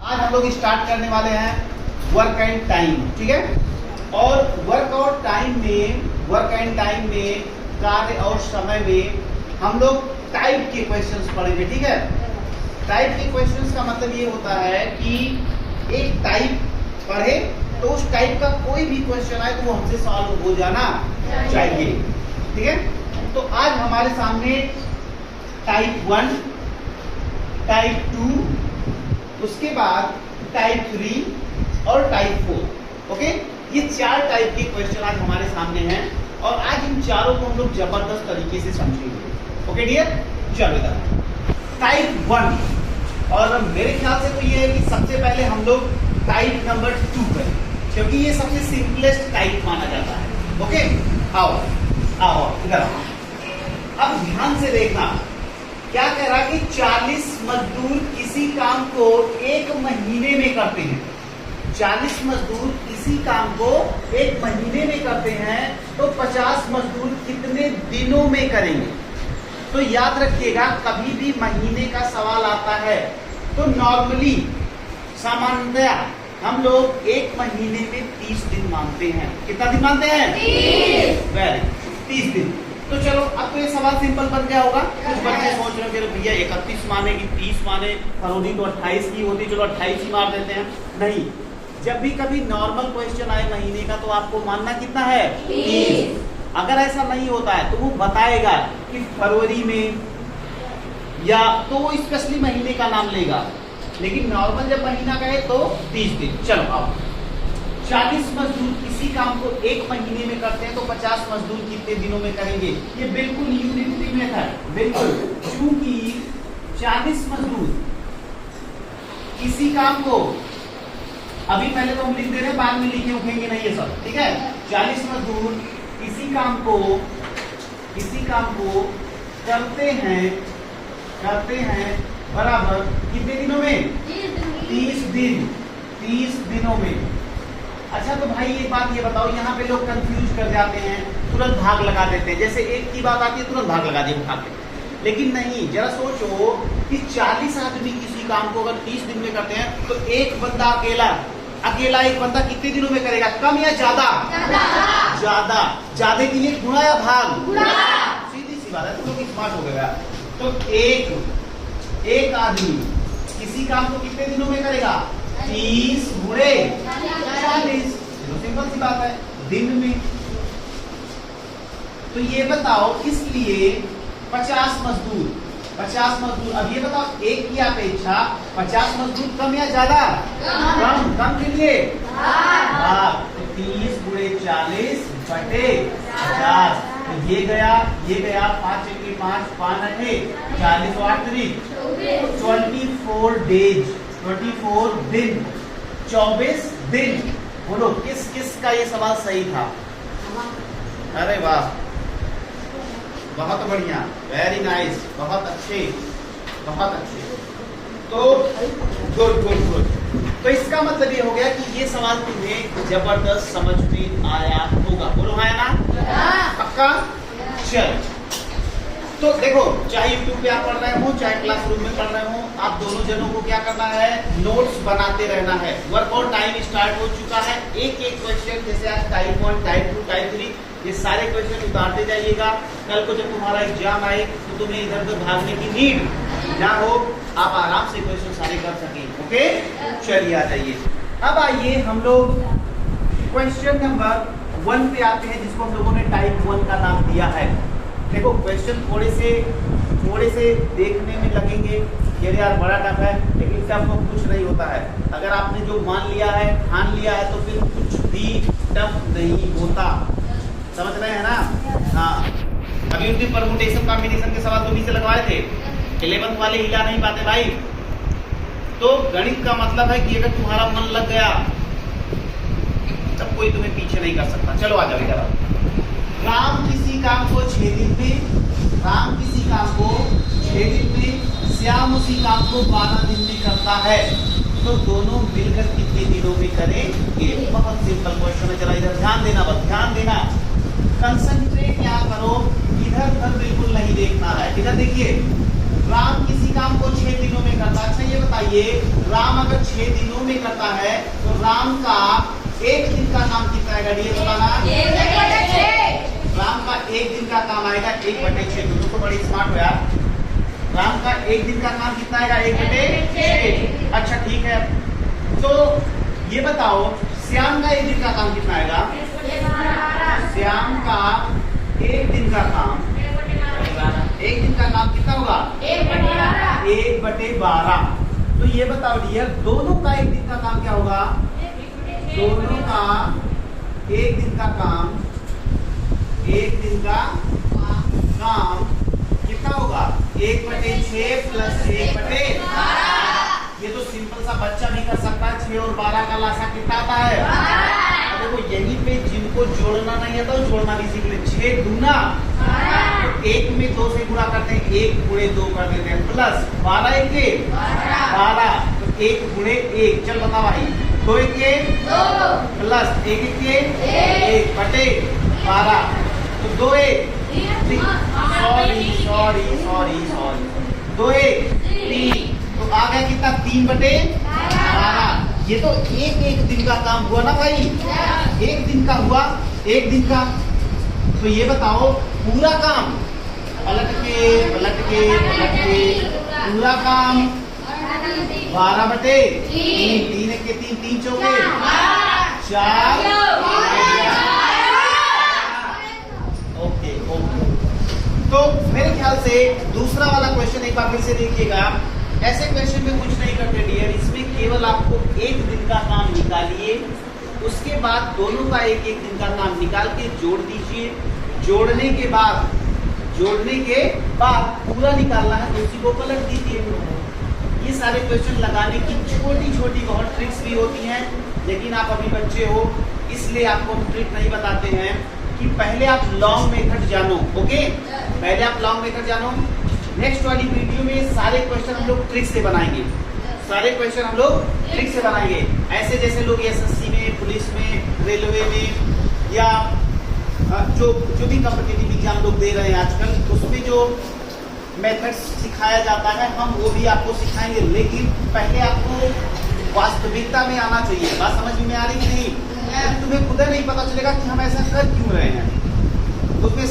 आज हम लोग स्टार्ट करने वाले हैं वर्क एंड टाइम, ठीक है। और वर्क और टाइम में कार्य और समय में हम लोग टाइप के क्वेश्चंस पढ़ेंगे, ठीक है। टाइप के क्वेश्चंस का मतलब ये होता है कि एक टाइप पढ़े तो उस टाइप का कोई भी क्वेश्चन आए तो वो हमसे सॉल्व हो जाना चाहिए, ठीक है। तो आज हमारे सामने टाइप 1, टाइप 2, उसके बाद टाइप 3 और टाइप 4, ओके। ये 4 टाइप के क्वेश्चन आज हमारे सामने हैं और आज इन चारों को हम लोग जबरदस्त तरीके से समझेंगे, ओके डियर। चलो इधर टाइप 1, और मेरे ख्याल से तो ये है कि सबसे पहले हम लोग टाइप नंबर 2 करें, क्योंकि ये सबसे सिंपलेस्ट टाइप माना जाता है, ओके। आओ इधर आओ। अब ध्यान से देखना, क्या कह रहा है कि 40 मजदूर किसी काम को 1 महीने में करते हैं। 40 मजदूर किसी काम को 1 महीने में करते हैं तो 50 मजदूर कितने दिनों में करेंगे। तो याद रखिएगा, कभी भी महीने का सवाल आता है तो नॉर्मली सामान्यतया हम लोग 1 महीने में 30 दिन मानते हैं। कितना दिन मानते हैं? 30। वेरी 30 दिन। तो चलो अब तो ये सवाल सिंपल बन गया होगा। कुछ बच्चे सोच रहे होंगे भैया 31 माने कि 30 माने, फरवरी तो 28 की होती, चलो 28 ही मार देते हैं। नहीं, जब भी कभी नॉर्मल क्वेश्चन आए महीने का तो आपको मानना कितना है? 30। अगर ऐसा नहीं होता है तो वो बताएगा कि फरवरी में, या तो वो स्पेशली महीने का नाम लेगा, लेकिन नॉर्मल जब महीना का है तो 30 दिन। चलो अब 40 मजदूर किसी काम को 1 महीने में करते हैं तो 50 मजदूर कितने दिनों में करेंगे। ये बिल्कुल यूनिटरी मेथड, बिल्कुल, क्योंकि 40 मजदूर किसी काम को, अभी पहले तो हम लिख दे रहे हैं, बाद में लिखे उठेंगे नहीं ये सब, ठीक है। 40 मजदूर किसी काम को करते हैं बराबर कितने दिनों में? 30 दिन। 30 दिनों में। अच्छा तो भाई एक बात ये बताओ, यहाँ पे लोग कंफ्यूज कर जाते हैं, तुरंत भाग लगा देते हैं। जैसे एक की बात आती है तुरंत भाग लगा दिए उठा के, लेकिन नहीं, जरा सोचो कि 40 आदमी किसी काम को अगर 30 दिन में करते हैं तो एक बंदा अकेला एक बंदा कितने दिनों में करेगा? कम या ज्यादा? ज्यादा के लिए गुणा या भाग? सीधी सी बात है, तुम लोग स्मार्ट हो गया। तो एक आदमी किसी काम को कितने दिनों में करेगा? 30 गुणे 40, सिंपल सी बात है, दिन में। तो ये बताओ इसलिए 50 मजदूर, अब ये बताओ एक की अपेक्षा 50 मजदूर कम या ज्यादा? कम के लिए भाग। तो 30 गुणे 40 बटे 50। तो ये गया 5 चक्के 5, 5 अठे 40 और 8 24 डेज, 24 दिन, 24 दिन। बोलो किस का ये सवाल सही था? अरे वाह, बहुत बढ़िया, वेरी नाइस, बहुत अच्छे। तो गुड। तो इसका मतलब ये हो गया कि ये सवाल तुम्हें जबरदस्त समझ में आया होगा। बोलो हाँ या ना? पक्का? चल, तो देखो, चाहे यूट्यूब पे आप पढ़ रहे हो चाहे क्लासरूम में पढ़ रहे हो, आप दोनों जनों को क्या करना है? नोट्स बनाते रहना है। वर्क और टाइम स्टार्ट हो चुका है। एक क्वेश्चन, जैसे आज टाइप 1, टाइप 2, टाइप 3, ये सारे क्वेश्चन उतारते जाइएगा। कल को जब तुम्हारा एग्जाम आए तो तुम्हें इधर उधर भागने की नीड ना हो, आप आराम से क्वेश्चन सारे कर सकें, ओके। चलिए आ जाइए। अब आइए हम लोग क्वेश्चन नंबर 1 पे आते हैं, जिसको हम लोगों ने टाइप 1 का नाम दिया है। देखो क्वेश्चन थोड़े से देखने में लगेंगे ये यार बड़ा टफ है, लेकिन इससे आपको कुछ नहीं होता है। अगर आपने जो मान लिया है, ठान लिया है, तो फिर कुछ भी टफ नहीं होता। समझ रहे हैं ना? हाँ, अभी उस दिन परमुटेशन कॉम्बिनेशन के सवाल तुम्हीं से लगवाए थे, 11th वाले हिला नहीं पाते भाई। तो गणित का मतलब है कि अगर तुम्हारा मन लग गया तब कोई तुम्हें पीछे नहीं कर सकता। चलो आ जाओ इधर। राम किसी काम को 6 दिन में, श्याम उसी काम को 12 दिन में करता है, तो दोनों मिलकर कितने दिनों में करेंगे? बहुत सिंपल क्वेश्चन है। चला इधर ध्यान देना, बस ध्यान देना, कंसंट्रेट यहाँ करो, इधर उधर बिल्कुल नहीं देखना है। इधर देखिए, राम किसी काम को 6 दिनों में करता है। अच्छा ये बताइए, राम अगर 6 दिनों में करता है तो राम का एक दिन का काम कितना आएगा? ये बताना। राम का एक दिन का काम आएगा 1/6। तुम तो बड़ी स्मार्ट हो यार। राम का एक दिन का काम कितना आएगा? 1/6। अच्छा ठीक है, तो ये बताओ श्याम का एक दिन का काम कितना आएगा? श्याम का एक दिन का काम, एक दिन का काम कितना होगा? 1/12। तो ये बताओ डियर, दोनों का एक दिन का काम क्या होगा? दोनों का एक दिन का काम, एक दिन का काम कितना होगा? 1/6 प्लस 1/12। ये तो सिंपल सा बच्चा भी कर सकता है। 6 और 12 का लासा कितना आता है? देखो यहीं पे जिनको जोड़ना नहीं है तो जोड़ना भी सीख ले। 6 दूना, तो 1 में 2 से गुणा करते हैं, 1 गुणे 2 कर देते हैं, प्लस 12 1 12, तो 1 गुणे 1। चल बता भाई, 2 1 2 प्लस 1 1 1/12, तो 2 1 सॉरी 2 1 3, तो आ गया कितना? 3/12। ये तो एक दिन का काम हुआ ना भाई, एक दिन का हुआ, एक दिन का। तो ये बताओ पूरा काम, पलट के पूरा काम 12/3, 3 1 3, 3 चौके 4। ओके। तो मेरे ख्याल से दूसरा वाला क्वेश्चन एक बार फिर से देखिएगा। ऐसे क्वेश्चन में कुछ नहीं करते डियर, इसमें केवल आपको एक दिन का काम निकालिए, उसके बाद दोनों का एक दिन का काम निकाल के जोड़ दीजिए। जोड़ने के बाद पूरा निकालना है तो उसी को पलट दीजिए। ये सारे क्वेश्चन लगाने की छोटी छोटी बहुत ट्रिक्स भी होती हैं, लेकिन आप अभी बच्चे हो इसलिए आपको हम ट्रिक नहीं बताते हैं कि पहले आप लॉन्ग मेथड जानो। ओके, पहले आप लॉन्ग मेथड जानो। नेक्स्ट वाली वीडियो में सारे क्वेश्चन हम लोग ट्रिक से बनाएंगे, सारे क्वेश्चन हम लोग ट्रिक से बनाएंगे। ऐसे जैसे लोग एसएससी में, पुलिस में, रेलवे में या जो भी कॉम्पिटिटिव एग्जाम लोग दे रहे हैं आजकल, उसमें जो मेथड सिखाया जाता है हम वो भी आपको सिखाएंगे। लेकिन पहले आपको वास्तविकता में आना चाहिए। बात समझ में आ रही कि नहीं? तुम्हें खुद नहीं पता चलेगा कि हम ऐसा कर क्यों रहे हैं। तो उसमें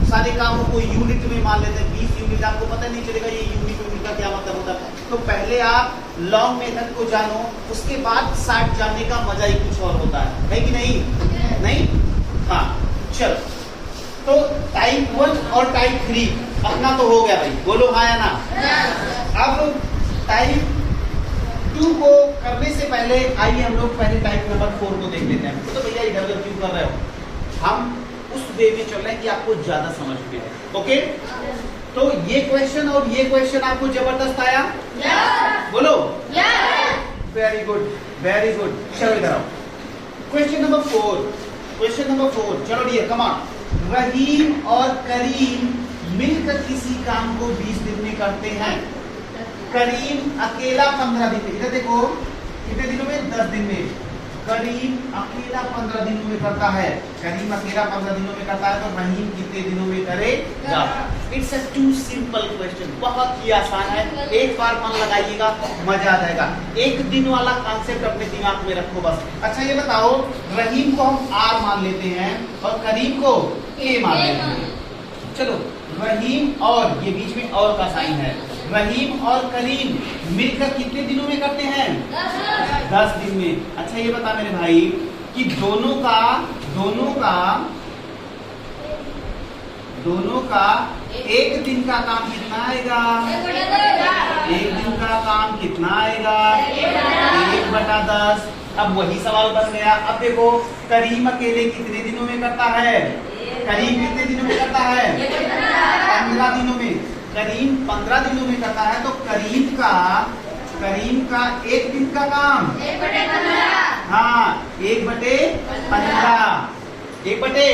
सारे कामों को यूनिट में मान लेते हैं, 20 यूनिट, आपको पता नहीं चलेगा ये यूनिट का क्या मतलब होता है। तो पहले आप लॉन्ग मेथड को जानो, उसके बाद शार्ट जानने का मजा ही कुछ और होता है कि नहीं? नहीं? हाँ चलो, तो टाइप 1 और टाइप 3 अपना तो हो गया भाई, बोलो हाँ या ना। अब टाइप 2 को करने से पहले आइए हम लोग पहले टाइप नंबर 4 को देख लेते हैं। तो भैया इधर उधर क्यों कर रहे हो? हम उस वे में चल रहे हैं कि आपको ज्यादा समझ में आए। ओके, तो ये क्वेश्चन और ये क्वेश्चन आपको जबरदस्त आया? बोलो वेरी गुड, वेरी गुड। चलो इधर आओ, क्वेश्चन नंबर 4, चलो डियर कम ऑन। रहीम और करीम मिलकर किसी काम को 20 दिन में करते हैं। करीम अकेला 15 दिन में, इधर देखो कितने दिनों में? 10 दिन में। करीम अकेला 15 दिनों में करता है, करीम अकेला 15 दिनों में करता है, तो रहीम कितने दिनों में करेगा? It's a too simple question, बहुत ही आसान है। एक बार मन लगाइएगा, मजा आ जाएगा। एक दिन वाला कॉन्सेप्ट अपने दिमाग में रखो बस। अच्छा ये बताओ, रहीम को हम R मान लेते हैं और करीम को A मान लेते हैं। चलो रहीम और, ये बीच में और का साइन है, रहीम और करीम मिलकर कितने दिनों में करते हैं? 10 दिन में। अच्छा ये बता मेरे भाई कि दोनों का एक दिन का काम कितना आएगा? एक दिन का काम कितना आएगा? 1/10। अब वही सवाल बन गया। अब देखो करीम अकेले कितने दिनों में करता है? करीम कितने दिनों में करता है? 15 दिनों में। करीम 15 दिनों में करता है, तो करीम का एक दिन का काम 1/15। हाँ 1/15। 1/15।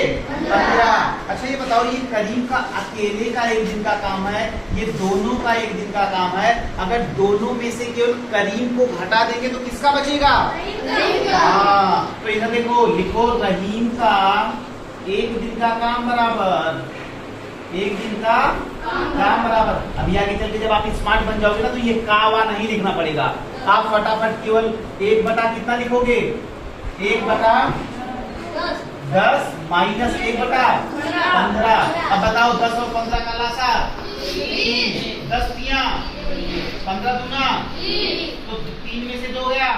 अच्छा ये बताओ, ये करीम का अकेले का एक दिन का काम है, ये दोनों का एक दिन का काम है। अगर दोनों में से केवल करीम को घटा देंगे तो किसका बचेगा? हाँ, तो इधर देखो, लिखो रहीम का एक दिन का काम बराबर एक दिन का काम बराबर। अभी आगे चल के जब आप स्मार्ट बन जाओगे ना तो ये कावा नहीं लिखना पड़ेगा, आप फटाफट केवल 1 कितना लिखोगे, 1/10 माइनस 1/15। अब बताओ 10 और 15 का लासा 10 तिया 15 दूना, तो 3 में से 2 गया,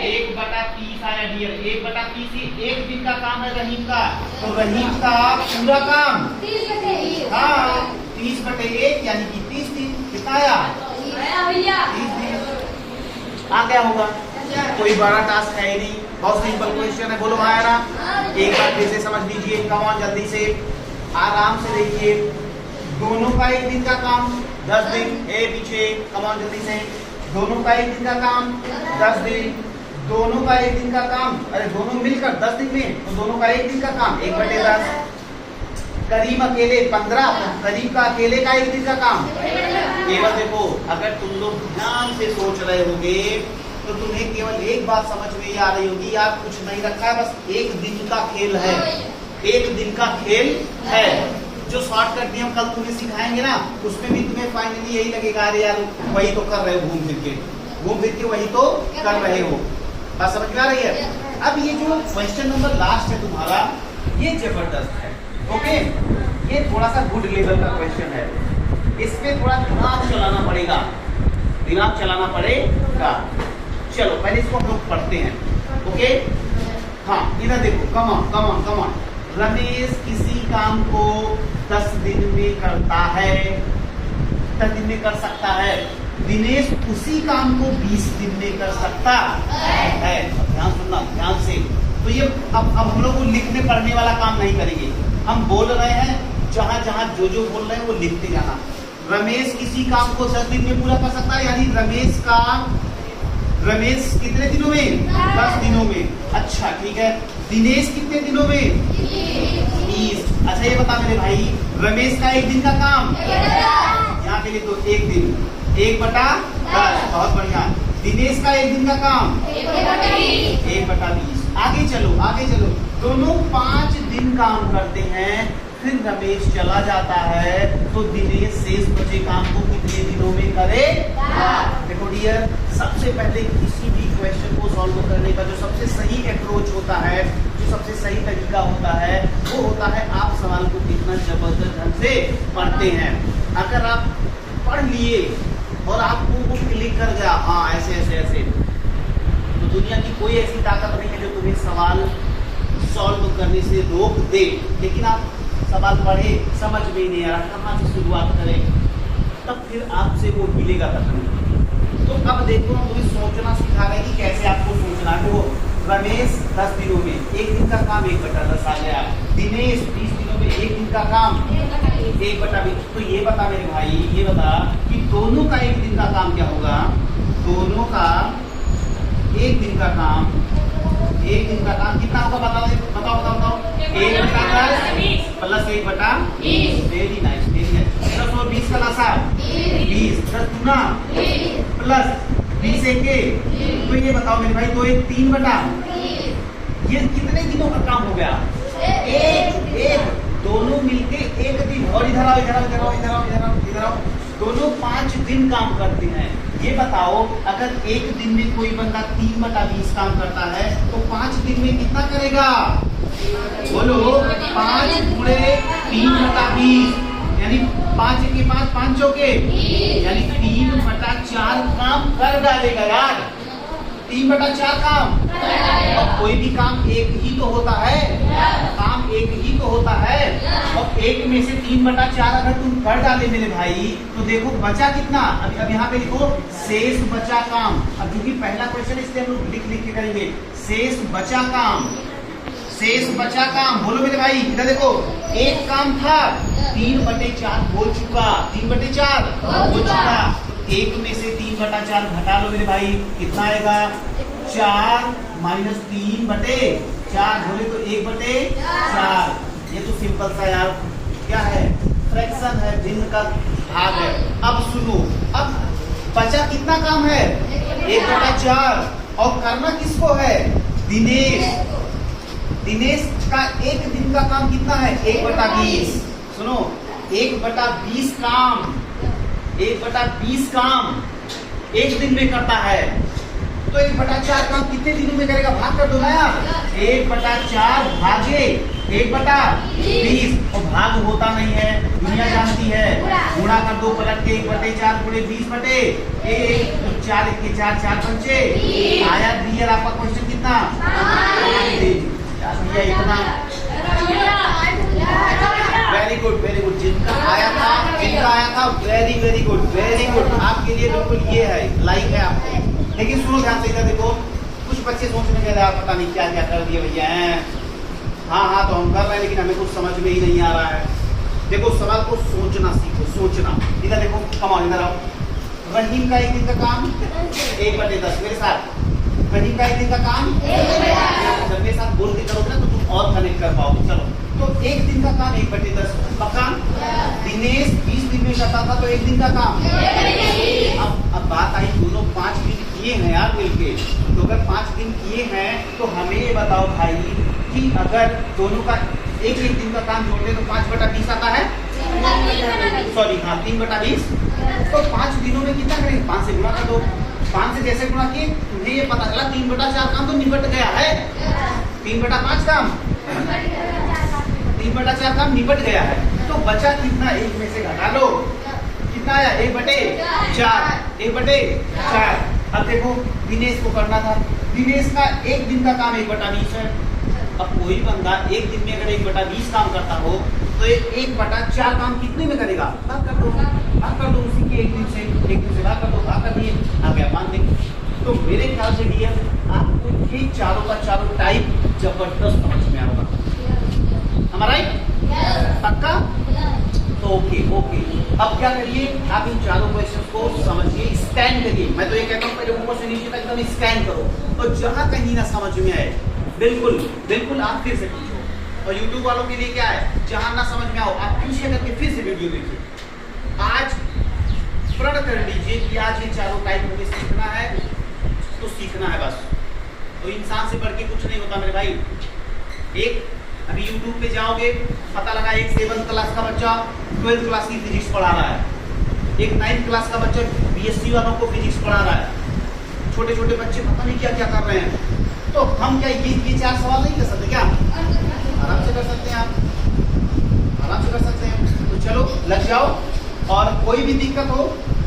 1/30 आया डियर। 1/30 एक दिन का काम है रहीम का, तो रहीम का पूरा काम 30/1 यानी कि 30 दिन। कितना आया? 30 दिन। आ गया होगा, कोई बड़ा टास्क है नहीं, बहुत सिंपल क्वेश्चन है। बोलो हाँ ना, एक बार फिर से समझ लीजिए, कमान जल्दी से आराम से देखिए। दोनों का एक दिन का काम 10 दिन, पीछे कमान जल्दी से। दोनों का एक दिन का काम 10 दिन, दोनों का एक दिन का काम, अरे दोनों मिलकर 10 दिन में, तो दोनों का एक दिन का काम 1/10। करीम अकेले 15, करीम का अकेले का एक दिन का काम। केवल देखो, अगर तुम लोग ध्यान से सोच रहे होगे तो तुम्हें केवल एक बात समझ में आ रही होगी, यार कुछ नहीं रखा है, बस एक दिन का खेल है, एक दिन का खेल है। जो शॉर्टकट नियम कल तुम्हें सिखाएंगे ना, उसमें भी तुम्हें फाइनली यही लगेगा, अरे यार वही तो कर रहे हो, घूम फिर के वही तो कर रहे हो। बात समझ में आ रही है? अब ये जो क्वेश्चन नंबर लास्ट है तुम्हारा, ये जबरदस्त है। ओके, ये थोड़ा सा गुड लेवल का क्वेश्चन है, इस पे थोड़ा दिमाग चलाना पड़ेगा, चलो पहले इसको हम लोग पढ़ते हैं। ओके, हाँ इधर देखो, कम ऑन। रमेश किसी काम को 10 दिन में करता है, 10 दिन में कर सकता है। दिनेश उसी काम को 20 दिन में कर सकता है। ध्यान सुनना ध्यान से। तो ये अब हम लोग को लिखने पढ़ने वाला काम नहीं करेंगे, हम बोल रहे हैं, जहां जहां जो बोल रहे हैं वो लिखते जाना। रमेश किसी काम को 10 दिन में पूरा कर सकता है, यानी रमेश कितने दिनों में? 10 दिनों में। अच्छा ठीक है, दिनेश कितने दिनों में? 20। अच्छा ये बता मेरे भाई, रमेश का एक दिन का काम यहाँ के लिए तो एक दिन, 1/10। बहुत बढ़िया। दिनेश का एक दिन का काम 1/20। आगे चलो, दोनों 5 दिन काम करते हैं, फिर रमेश चला जाता है, तो दिनेश शेष बचे काम को कितने दिनों में करेगा? देखो डियर, सबसे पहले किसी भी क्वेश्चन को सॉल्व करने का जो सबसे सही अप्रोच होता है, जो सबसे सही तरीका होता है, वो होता है आप सवाल को कितना जबरदस्त ढंग से पढ़ते हैं। अगर आप पढ़ लिए और आपको वो क्लिक कर गया, हाँ ऐसे, तो दुनिया की कोई ऐसी ताकत नहीं है जो तुम्हें सवाल सॉल्व करने से रोक दे। लेकिन आप सवाल पढ़े, समझ में नहीं आ रहा, कहाँ से शुरुआत करें, तब फिर आपसे वो मिलेगा तक नहीं। तो अब देखो, हम तुम्हें सोचना सिखा रहे हैं कि कैसे आपको सोचना है। वो रमेश 10 दिनों में एक दिन का काम 1/10 आ गया, दिनेश 20 दिनों में एक दिन का काम 1/20। तो ये बता मेरे भाई, ये बता कि दोनों का एक दिन का काम क्या होगा? दोनों का एक दिन का काम कितना होगा? बताओ 1/10 प्लस 1/20। Very nice. 10 और 20 का लासा 20, 10 दूना प्लस 20 1। तो ये बताओ मेरे भाई, तो 3/, ये कितने दिनों का काम हो गया? एक। दोनों मिलके एक दिन। और इधर आओ, दोनों 5 दिन काम करते हैं। ये बताओ, अगर एक दिन में कोई बंदा 3/20 काम करता है, तो 5 दिन में कितना करेगा? बोलो, 5 गुणे 3/20, यानी 5 के 5 चौके, यानी 3/4 काम कर डालेगा यार। 3/4 काम। और कोई भी काम एक ही तो होता है, और एक में से 3/4 अगर तुम कर डाले मेरे भाई, तो देखो बचा कितना? अब यहाँ पे लिखो शेष बचा काम। अब क्योंकि पहला क्वेश्चन, इसलिए हम लोग लिख के करेंगे। शेष बचा काम। बोलो मेरे भाई, इधर देखो, एक काम था 3/4 हो चुका, 3/4 हो चुका। एक में से 3/4 घटा लो मेरे भाई, कितना आएगा? 4 माइनस 3/4, बोले तो 1/4। ये तो सिंपल सा यार क्या है? फ्रैक्शन है, भिन्न का भाग है। अब सुनो, अब बचा कितना काम है? 1/4। और करना किसको है? दिनेश का एक दिन का काम कितना है? 1/20। सुनो, 1/20 काम, 1/20 काम एक दिन में करता है, तो 1/4 काम कितने दिनों में करेगा? भाग कर दो ना यार। 1/4 भागे 1/20, और भाग होता नहीं है, दुनिया जानती है। गुणा कर दो पलट के, 1/4 गुणे 20/1, तो 4 1 4 4 पंचे आया। क्लियर आपका क्वेश्चन कितना? भैया इतना। Very good very good. जिनका आया था वेरी गुड। आपके लिए बिल्कुल ये है, लाइक है आपको। लेकिन सुनो ध्यान से, इधर देखो, कुछ बच्चे सोचने लगे यार पता नहीं क्या क्या कर दिए भैया हैं। हाँ तो हम कर रहे हैं, लेकिन हमें कुछ समझ में ही नहीं आ रहा है। देखो सवाल को सोचना सीखो, सोचना। इधर देखो, कमाओ, इधर आओ। रहीम का एक दिन का काम 1/10। मेरे साथ रहीम का एक दिन का काम, जब मेरे साथ बोल के करोगे ना तो तुम और कनेक्ट कर पाओगे। चलो, तो एक दिन का काम 1/10 पक्का। दिनेश 20 दिन में करता था, तो एक दिन का काम। अब बात आई, दोनों 5 दिन किए हैं यार मिलके, तो अगर 5 दिन किए हैं तो हमें ये बताओ भाई कि अगर दोनों का एक दिन का काम जोड़ते तो 5/20 आता है। सॉरी हाँ, 3/20। तो 5 दिनों में कितना करेंगे? 5 से गुणा कर दो। 5 से जैसे गुणा किए तुम्हें ये पता चला 3/4 काम तो निपट गया है। 3/5 काम, 3/4 काम निपट गया है। तो बचा कितना? एक में से घटा लो, कितना आया? 1/4, 1/4। अब देखो दिनेश को करना था, दिनेश का एक दिन का काम 1/20 है। अब कोई बंदा एक दिन में अगर 1/20 काम करता हो तो 1/4 काम कितने में करेगा? भाग कर दो उसी के एक दिन से भाग कर दो, भाग कर दिए, आ गया 5 दिन। तो मेरे ख्याल से डियर आपको ये चारों का चारों टाइप जबरदस्त समझ में आएगा। हमारा पक्का? तो ओके। अब क्या करिए, आप इन चारों क्वेश्चन को समझिए, स्कैन करिए। मैं तो ये कहता हूँ पहले ऊपर से नीचे तक एकदम स्कैन करो, तो जहां कहीं ना समझ में आए बिल्कुल आप फिर से पूछो। और YouTube वालों के लिए क्या है, जहां ना समझ में आओ आप पीछे करके फिर से वीडियो देखिए। आज प्रण कर लीजिए कि आज ये चारों टाइप मुझे सीखना है, तो सीखना है बस। तो इंसान से बढ़ के कुछ नहीं होता मेरे भाई। अभी YouTube पे जाओगे, पता लगा एक 7th क्लास का बच्चा 12th क्लास की फिजिक्स पढ़ा रहा है, एक 9th क्लास का बच्चा BSc वालों को फिजिक्स पढ़ा रहा है। छोटे छोटे बच्चे पता नहीं क्या क्या कर रहे हैं। तो हम क्या ये 4 सवाल नहीं कर सकते क्या? आराम से कर सकते हैं, आप आराम से कर सकते हैं। तो चलो लग जाओ, और कोई भी दिक्कत हो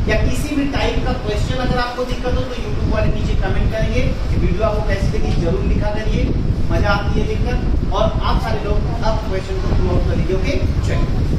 या किसी भी टाइप का क्वेश्चन अगर आपको दिक्कत हो तो YouTube वाले नीचे कमेंट करेंगे कि वीडियो आपको कैसी लगी, जरूर लिखा करिए। मजा आती है लिखकर, और आप सारे लोग अब क्वेश्चन को सॉल्व कर लीजिए। ओके चलिए।